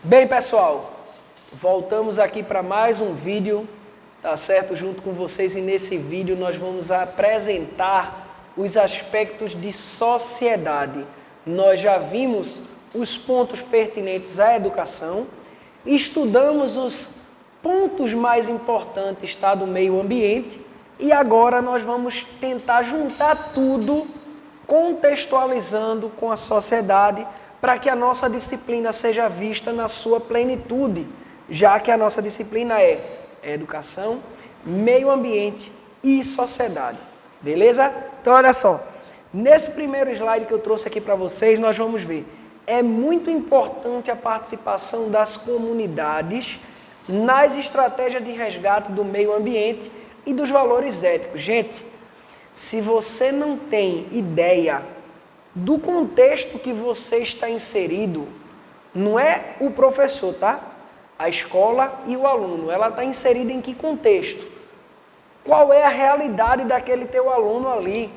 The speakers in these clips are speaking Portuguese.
Bem, pessoal, voltamos aqui para mais um vídeo, tá certo? Junto com vocês, e nesse vídeo nós vamos apresentar os aspectos de sociedade. Nós já vimos os pontos pertinentes à educação, estudamos os pontos mais importantes, tá, do meio ambiente, e agora nós vamos tentar juntar tudo, contextualizando com a sociedade, para que a nossa disciplina seja vista na sua plenitude, já que a nossa disciplina é educação, meio ambiente e sociedade. Beleza? Então, olha só. Nesse primeiro slide que eu trouxe aqui para vocês, nós vamos ver. É muito importante a participação das comunidades nas estratégias de resgate do meio ambiente e dos valores éticos. Gente, se você não tem ideia do contexto que você está inserido, não é o professor, tá? A escola e o aluno, ela está inserida em que contexto? Qual é a realidade daquele teu aluno ali?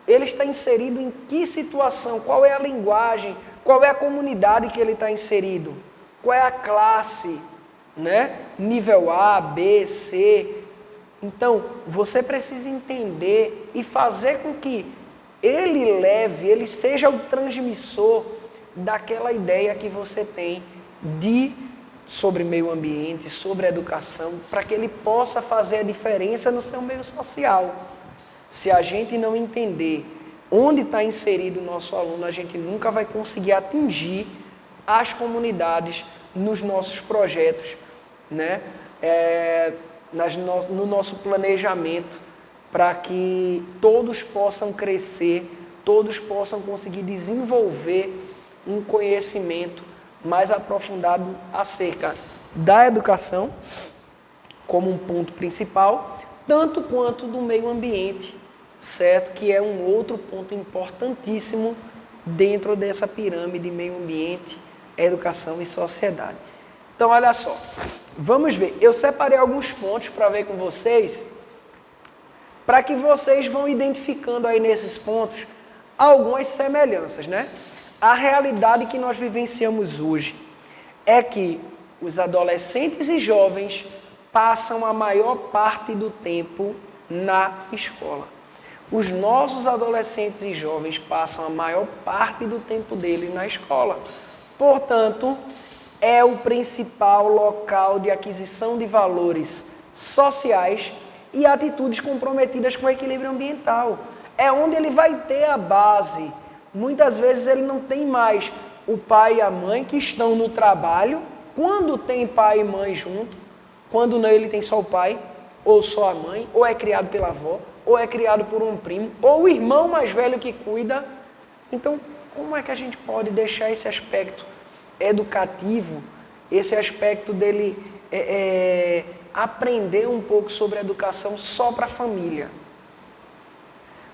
Ele está inserido em que situação? Qual é a linguagem? Qual é a comunidade que ele está inserido? Qual é a classe? Né? Nível A, B, C. Então, você precisa entender e fazer com que ele seja o transmissor daquela ideia que você tem sobre meio ambiente, sobre educação, para que ele possa fazer a diferença no seu meio social. Se a gente não entender onde está inserido o nosso aluno, a gente nunca vai conseguir atingir as comunidades nos nossos projetos, né? No nosso planejamento, para que todos possam crescer, todos possam conseguir desenvolver um conhecimento mais aprofundado acerca da educação, como um ponto principal, tanto quanto do meio ambiente, certo? Que é um outro ponto importantíssimo dentro dessa pirâmide meio ambiente, educação e sociedade. Então, olha só, vamos ver. Eu separei alguns pontos para ver com vocês, para que vocês vão identificando aí nesses pontos algumas semelhanças, né? A realidade que nós vivenciamos hoje é que os adolescentes e jovens passam a maior parte do tempo na escola. Os nossos adolescentes e jovens passam a maior parte do tempo deles na escola. Portanto, é o principal local de aquisição de valores sociais e atitudes comprometidas com o equilíbrio ambiental. É onde ele vai ter a base. Muitas vezes ele não tem mais o pai e a mãe que estão no trabalho. Quando tem pai e mãe junto, quando não, ele tem só o pai, ou só a mãe, ou é criado pela avó, ou é criado por um primo, ou o irmão mais velho que cuida. Então, como é que a gente pode deixar esse aspecto educativo, esse aspecto dele aprender um pouco sobre educação só para a família?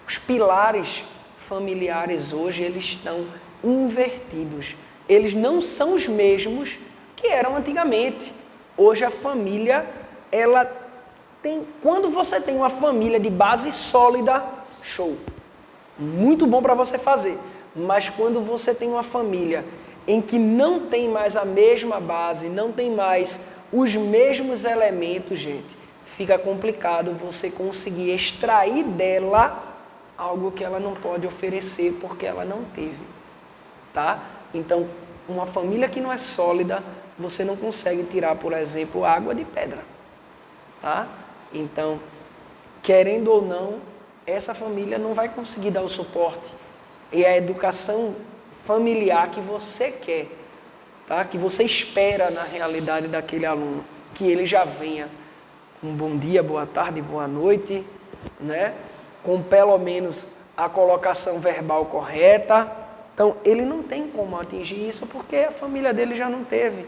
Os pilares familiares hoje, eles estão invertidos. Eles não são os mesmos que eram antigamente. Hoje a família, ela tem... Quando você tem uma família de base sólida, show. Muito bom para você fazer. Mas quando você tem uma família em que não tem mais a mesma base, não tem mais os mesmos elementos, gente, fica complicado você conseguir extrair dela algo que ela não pode oferecer porque ela não teve, tá? Então, uma família que não é sólida, você não consegue tirar, por exemplo, água de pedra, tá? Então, querendo ou não, essa família não vai conseguir dar o suporte e a educação familiar que você quer, tá? Que você espera na realidade daquele aluno, que ele já venha com bom dia, boa tarde, boa noite, né? Com pelo menos a colocação verbal correta. Então, ele não tem como atingir isso porque a família dele já não teve.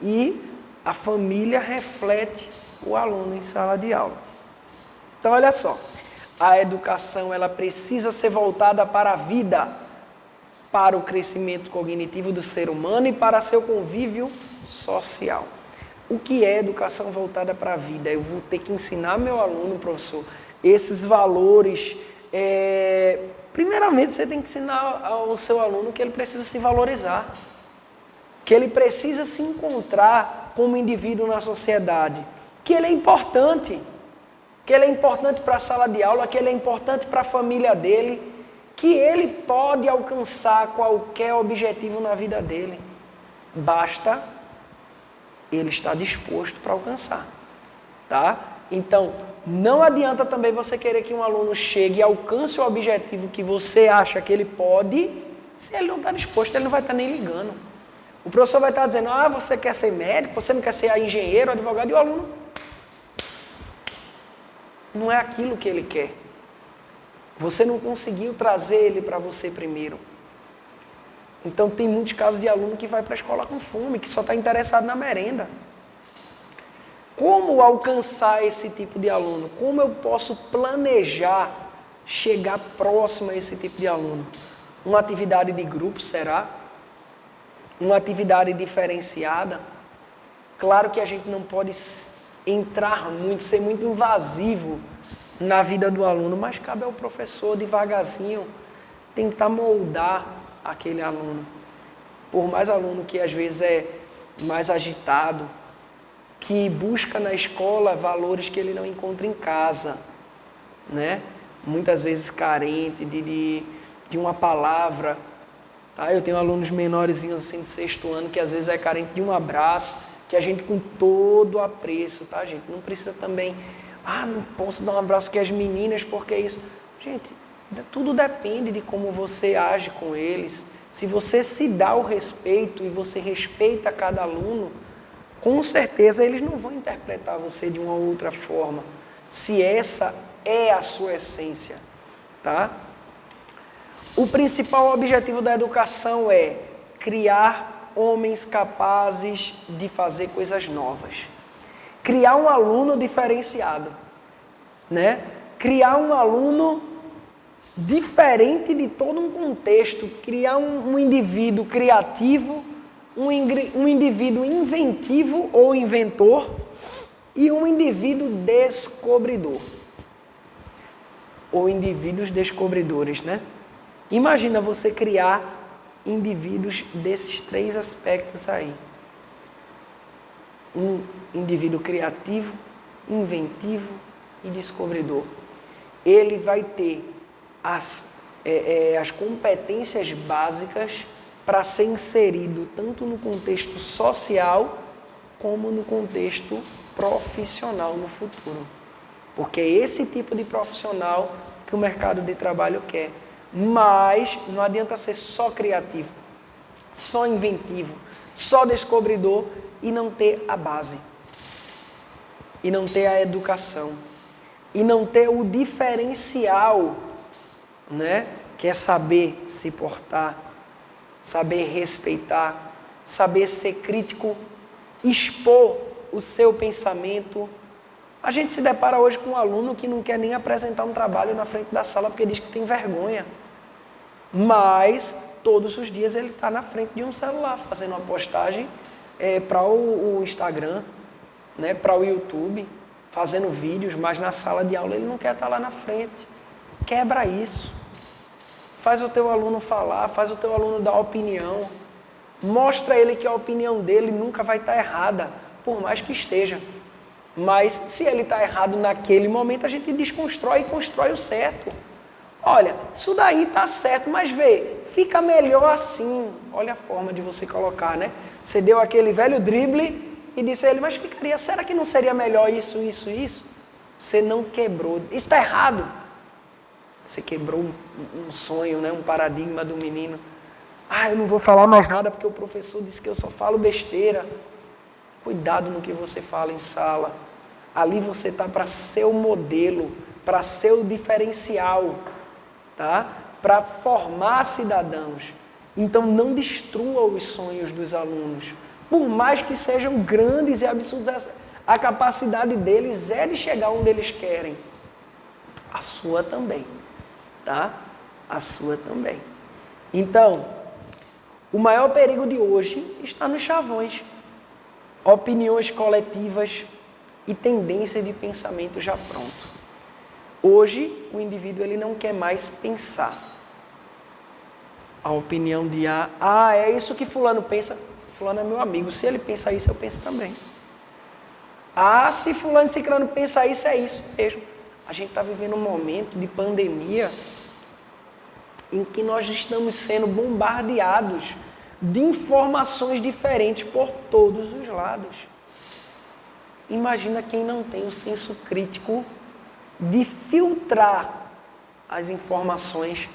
E a família reflete o aluno em sala de aula. Então, olha só, a educação ela precisa ser voltada para a vida, para o crescimento cognitivo do ser humano e para seu convívio social. O que é educação voltada para a vida? Eu vou ter que ensinar meu aluno, professor, esses valores. Primeiramente, você tem que ensinar ao seu aluno que ele precisa se valorizar, que ele precisa se encontrar como indivíduo na sociedade, que ele é importante, para a sala de aula, que ele é importante para a família dele, que ele pode alcançar qualquer objetivo na vida dele. Basta ele estar disposto para alcançar, tá? Então, não adianta também você querer que um aluno chegue e alcance o objetivo que você acha que ele pode, se ele não está disposto, ele não vai estar nem ligando. O professor vai estar dizendo, você quer ser médico, você não quer ser engenheiro, advogado, e o aluno não é aquilo que ele quer. Você não conseguiu trazer ele para você primeiro. Então tem muitos casos de aluno que vai para a escola com fome, que só está interessado na merenda. Como alcançar esse tipo de aluno? Como eu posso planejar chegar próximo a esse tipo de aluno? Uma atividade de grupo, será? Uma atividade diferenciada? Claro que a gente não pode entrar muito, ser muito invasivo na vida do aluno, mas cabe ao professor devagarzinho tentar moldar aquele aluno. Por mais aluno que às vezes é mais agitado, que busca na escola valores que ele não encontra em casa, né? Muitas vezes carente de uma palavra. Tá? Eu tenho alunos menorzinhos assim de 6º ano que às vezes é carente de um abraço, que a gente com todo apreço, tá, gente? Não precisa também, não posso dar um abraço que as meninas, porque isso. Gente, tudo depende de como você age com eles. Se você se dá o respeito e você respeita cada aluno, com certeza eles não vão interpretar você de uma outra forma, se essa é a sua essência, tá? O principal objetivo da educação é criar homens capazes de fazer coisas novas. Criar um aluno diferenciado, né? Criar um aluno diferente de todo um contexto, criar um indivíduo criativo, um indivíduo inventivo ou inventor e um indivíduo descobridor. Ou indivíduos descobridores, né? Imagina você criar indivíduos desses 3 aspectos aí. Um indivíduo criativo, inventivo e descobridor. Ele vai ter as competências básicas para ser inserido tanto no contexto social como no contexto profissional no futuro. Porque é esse tipo de profissional que o mercado de trabalho quer. Mas não adianta ser só criativo, só inventivo, só descobridor e não ter a base, e não ter a educação, e não ter o diferencial, né? Que é saber se portar, saber respeitar, saber ser crítico, expor o seu pensamento. A gente se depara hoje com um aluno que não quer nem apresentar um trabalho na frente da sala porque diz que tem vergonha. Mas todos os dias ele está na frente de um celular, fazendo uma postagem para o Instagram, né, para o YouTube, fazendo vídeos, mas na sala de aula ele não quer estar lá na frente. Quebra isso. Faz o teu aluno falar, faz o teu aluno dar opinião. Mostra a ele que a opinião dele nunca vai estar errada, por mais que esteja. Mas se ele está errado naquele momento, a gente desconstrói e constrói o certo. Olha, isso daí está certo, mas vê, fica melhor assim. Olha a forma de você colocar, né? Você deu aquele velho drible e disse a ele, mas ficaria, será que não seria melhor isso, isso, isso? Você não quebrou. Isso está errado. Você quebrou um sonho, né? Um paradigma do menino. Eu não vou falar mais nada porque o professor disse que eu só falo besteira. Cuidado no que você fala em sala. Ali você está para ser o modelo, para ser o diferencial, tá? Para formar cidadãos. Então não destrua os sonhos dos alunos. Por mais que sejam grandes e absurdos, a capacidade deles é de chegar onde eles querem. A sua também, tá? A sua também. Então, o maior perigo de hoje está nos chavões. Opiniões coletivas e tendência de pensamento já pronto. Hoje, o indivíduo ele não quer mais pensar. A opinião de é isso que fulano pensa, fulano é meu amigo. Se ele pensa isso, eu penso também. Ah, se fulano e ciclano pensa isso, é isso mesmo. A gente está vivendo um momento de pandemia em que nós estamos sendo bombardeados de informações diferentes por todos os lados. Imagina quem não tem o senso crítico de filtrar as informações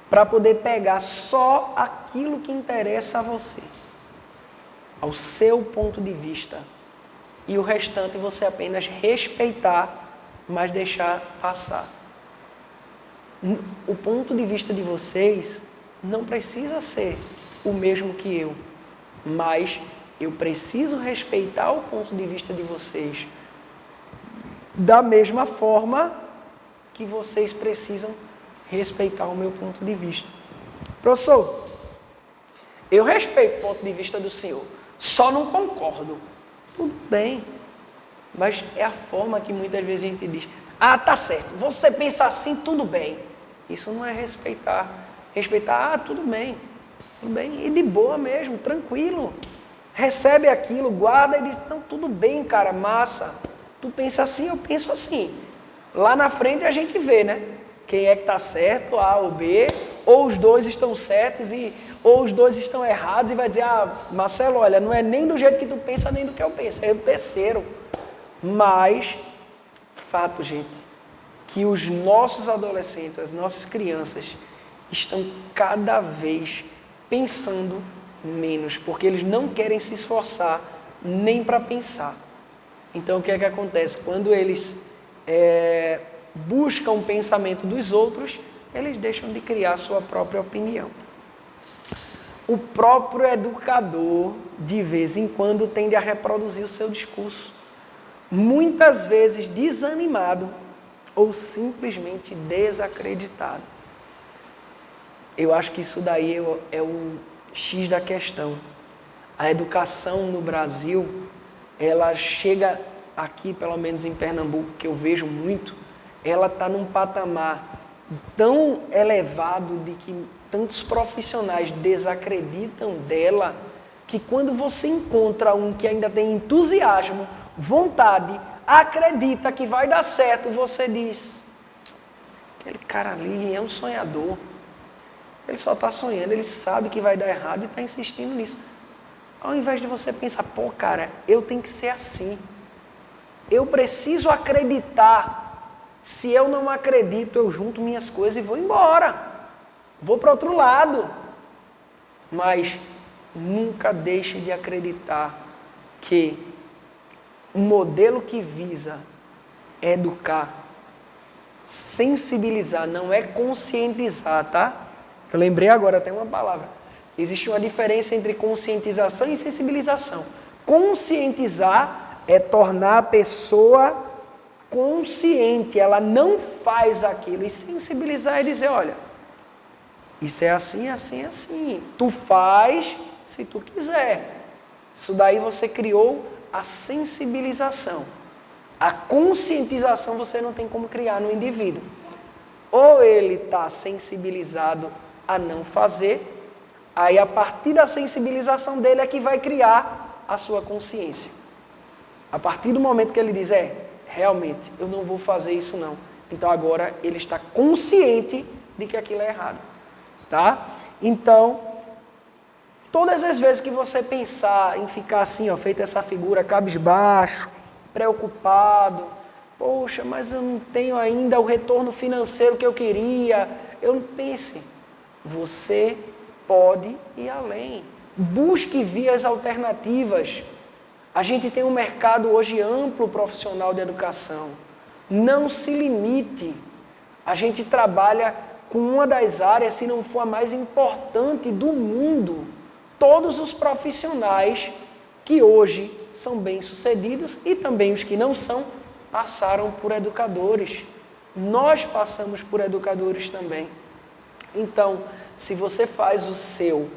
para poder pegar só aquilo que interessa a você, ao seu ponto de vista, e o restante você apenas respeitar, mas deixar passar. O ponto de vista de vocês não precisa ser o mesmo que eu, mas eu preciso respeitar o ponto de vista de vocês da mesma forma que vocês precisam respeitar o meu ponto de vista. Professor, eu respeito o ponto de vista do senhor, só não concordo. Tudo bem, mas é a forma que muitas vezes a gente diz: ah, tá certo, você pensa assim, tudo bem. Isso não é respeitar. Respeitar, ah, tudo bem, e de boa mesmo, tranquilo. Recebe aquilo, guarda e diz: não, tudo bem, cara, massa. Tu pensa assim, eu penso assim. Lá na frente a gente vê, né? Quem é que está certo, A ou B, ou os dois estão certos, ou os dois estão errados, e vai dizer: ah, Marcelo, olha, não é nem do jeito que tu pensa, nem do que eu penso, é o terceiro. Mas, fato, gente, que os nossos adolescentes, as nossas crianças, estão cada vez pensando menos, porque eles não querem se esforçar nem para pensar. Então, o que é que acontece? Quando eles buscam o pensamento dos outros, eles deixam de criar sua própria opinião. O próprio educador, de vez em quando, tende a reproduzir o seu discurso, muitas vezes desanimado ou simplesmente desacreditado. Eu acho que isso daí é o X da questão. A educação no Brasil, ela chega aqui, pelo menos em Pernambuco, que eu vejo muito, ela está num patamar tão elevado de que tantos profissionais desacreditam dela, que quando você encontra um que ainda tem entusiasmo, vontade, acredita que vai dar certo, você diz: aquele cara ali é um sonhador. Ele só está sonhando, ele sabe que vai dar errado e está insistindo nisso. Ao invés de você pensar: pô, cara, eu tenho que ser assim. Eu preciso acreditar. Se eu não acredito, eu junto minhas coisas e vou embora. Vou para outro lado. Mas nunca deixe de acreditar que um modelo que visa educar, sensibilizar, não é conscientizar, tá? Eu lembrei agora até uma palavra. Existe uma diferença entre conscientização e sensibilização. Conscientizar é tornar a pessoa consciente, ela não faz aquilo. E sensibilizar é dizer: olha, isso é assim, assim, assim. Tu faz se tu quiser. Isso daí você criou a sensibilização. A conscientização você não tem como criar no indivíduo. Ou ele está sensibilizado a não fazer, aí a partir da sensibilização dele é que vai criar a sua consciência. A partir do momento que ele diz: realmente, eu não vou fazer isso não. Então agora ele está consciente de que aquilo é errado. Tá? Então, todas as vezes que você pensar em ficar assim, ó, feito essa figura, cabisbaixo, preocupado, poxa, mas eu não tenho ainda o retorno financeiro que eu queria, eu não pense. Você pode ir além. Busque vias alternativas. A gente tem um mercado hoje amplo profissional de educação. Não se limite. A gente trabalha com uma das áreas, se não for a mais importante do mundo. Todos os profissionais que hoje são bem-sucedidos e também os que não são, passaram por educadores. Nós passamos por educadores também. Então, se você faz o seu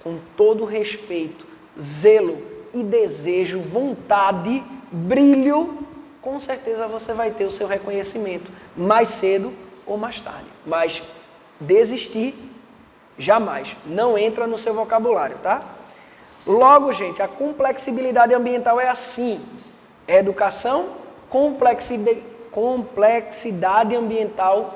com todo respeito, zelo e desejo, vontade, brilho, com certeza você vai ter o seu reconhecimento mais cedo ou mais tarde. Mas desistir, jamais. Não entra no seu vocabulário, tá? Logo, gente, a complexibilidade ambiental é assim. É educação, complexidade ambiental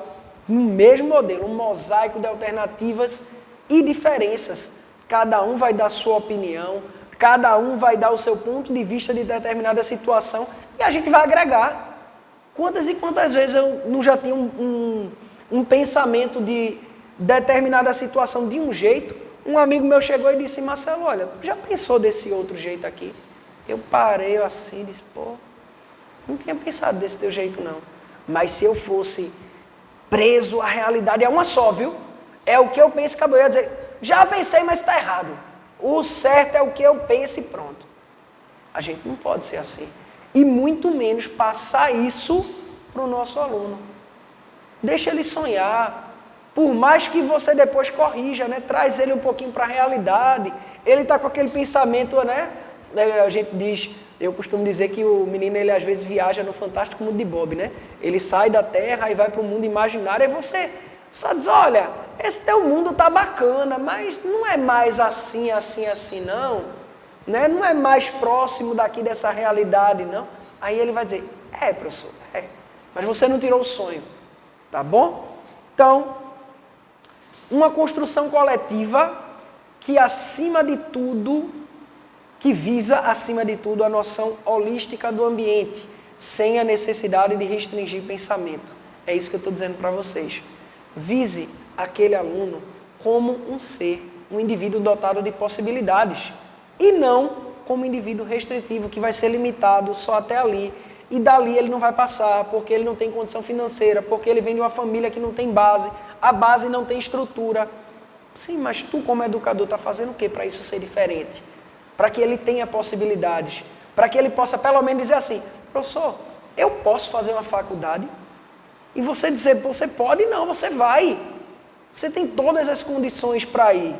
no mesmo modelo, um mosaico de alternativas e diferenças. Cada um vai dar sua opinião, cada um vai dar o seu ponto de vista de determinada situação e a gente vai agregar. Quantas e quantas vezes eu não já tinha um pensamento de determinada situação de um jeito, um amigo meu chegou e disse, Marcelo, olha, tu já pensou desse outro jeito aqui? Eu parei assim e disse, pô, não tinha pensado desse teu jeito não. Mas se eu fosse preso à realidade, é uma só, viu? É o que eu penso, acabou. Eu ia dizer, já pensei, mas está errado. O certo é o que eu penso e pronto. A gente não pode ser assim. E muito menos passar isso para o nosso aluno. Deixa ele sonhar. Por mais que você depois corrija, né? Traz ele um pouquinho para a realidade. Ele está com aquele pensamento, né? A gente diz, eu costumo dizer que o menino, ele às vezes viaja no fantástico mundo de Bob, né? Ele sai da terra e vai para o mundo imaginário e você só diz, olha, esse teu mundo tá bacana, mas não é mais assim, assim, assim, não. Né? Não é mais próximo daqui dessa realidade, não. Aí ele vai dizer, professor, mas você não tirou o sonho, tá bom? Então, uma construção coletiva que acima de tudo, que visa acima de tudo a noção holística do ambiente, sem a necessidade de restringir pensamento. É isso que eu estou dizendo para vocês. Vise aquele aluno como um ser, um indivíduo dotado de possibilidades, e não como um indivíduo restritivo que vai ser limitado só até ali, e dali ele não vai passar, porque ele não tem condição financeira, porque ele vem de uma família que não tem base, a base não tem estrutura. Sim, mas tu como educador está fazendo o que para isso ser diferente? Para que ele tenha possibilidades, para que ele possa pelo menos dizer assim, professor, eu posso fazer uma faculdade? E você dizer, você pode? Não, você vai. Você tem todas as condições para ir.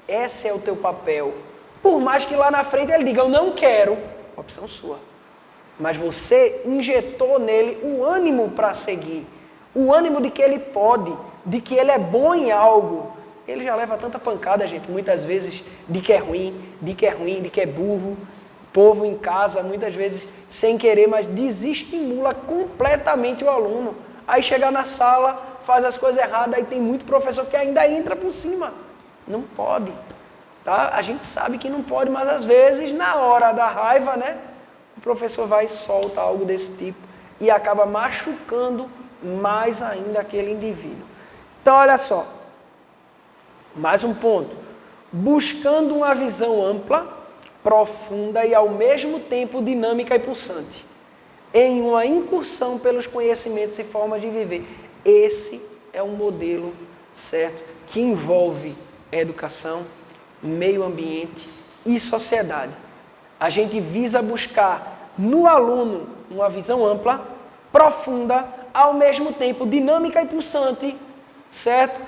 Esse é o teu papel. Por mais que lá na frente ele diga, eu não quero, opção sua. Mas você injetou nele o ânimo para seguir. O ânimo de que ele pode, de que ele é bom em algo. Ele já leva tanta pancada, gente, muitas vezes, de que é ruim, de que é ruim, de que é burro. Povo em casa, muitas vezes, sem querer, mas desestimula completamente o aluno. Aí chega na sala, faz as coisas erradas, aí tem muito professor que ainda entra por cima. Não pode, tá? A gente sabe que não pode, mas às vezes, na hora da raiva, né? O professor vai e solta algo desse tipo e acaba machucando mais ainda aquele indivíduo. Então, olha só. Mais um ponto. Buscando uma visão ampla, profunda e ao mesmo tempo dinâmica e pulsante, em uma incursão pelos conhecimentos e formas de viver. Esse é um modelo, certo, que envolve educação, meio ambiente e sociedade. A gente visa buscar no aluno uma visão ampla, profunda, ao mesmo tempo dinâmica e pulsante, certo?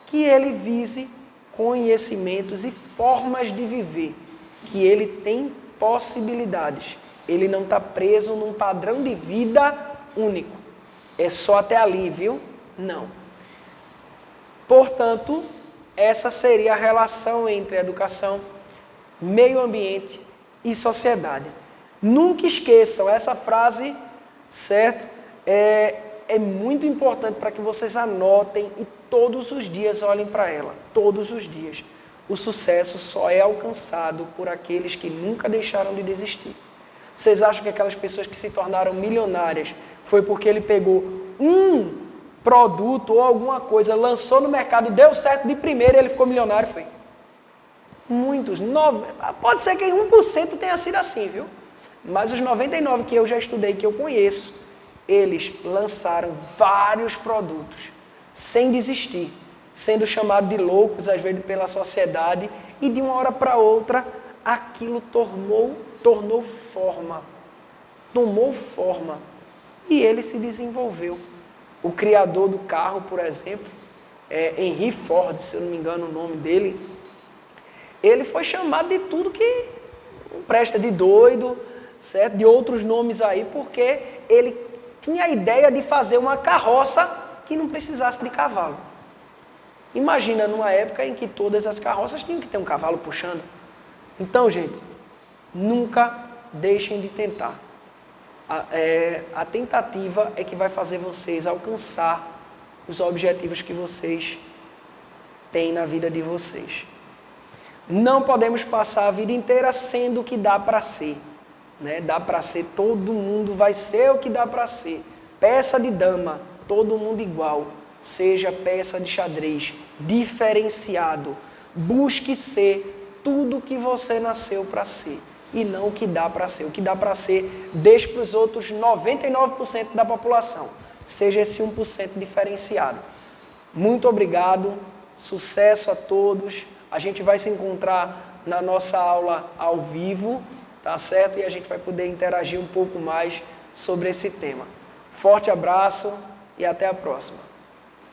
Que ele vise conhecimentos e formas de viver, que ele tem possibilidades. Ele não está preso num padrão de vida único. É só até ali, viu? Não. Portanto, essa seria a relação entre educação, meio ambiente e sociedade. Nunca esqueçam essa frase, certo? É muito importante para que vocês anotem e todos os dias olhem para ela. Todos os dias. O sucesso só é alcançado por aqueles que nunca deixaram de desistir. Vocês acham que aquelas pessoas que se tornaram milionárias foi porque ele pegou um produto ou alguma coisa, lançou no mercado, deu certo de primeira e ele ficou milionário? Foi. Muitos. Pode ser que 1% tenha sido assim, viu? Mas os 99% que eu já estudei, que eu conheço, eles lançaram vários produtos, sem desistir, sendo chamados de loucos, às vezes, pela sociedade, e de uma hora para outra, aquilo tomou forma, e ele se desenvolveu. O criador do carro, por exemplo, Henry Ford, se eu não me engano o nome dele, ele foi chamado de tudo que não presta, de doido, certo? De outros nomes aí, porque ele tinha a ideia de fazer uma carroça que não precisasse de cavalo. Imagina numa época em que todas as carroças tinham que ter um cavalo puxando. Então, gente, nunca deixem de tentar. A tentativa é que vai fazer vocês alcançar os objetivos que vocês têm na vida de vocês. Não podemos passar a vida inteira sendo o que dá para ser. Né? Dá para ser, todo mundo vai ser o que dá para ser. Peça de dama, todo mundo igual. Seja peça de xadrez, diferenciado. Busque ser tudo o que você nasceu para ser. E não o que dá para ser. O que dá para ser, deixe para os outros 99% da população. Seja esse 1% diferenciado. Muito obrigado, sucesso a todos. A gente vai se encontrar na nossa aula ao vivo, tá certo? E a gente vai poder interagir um pouco mais sobre esse tema. Forte abraço e até a próxima.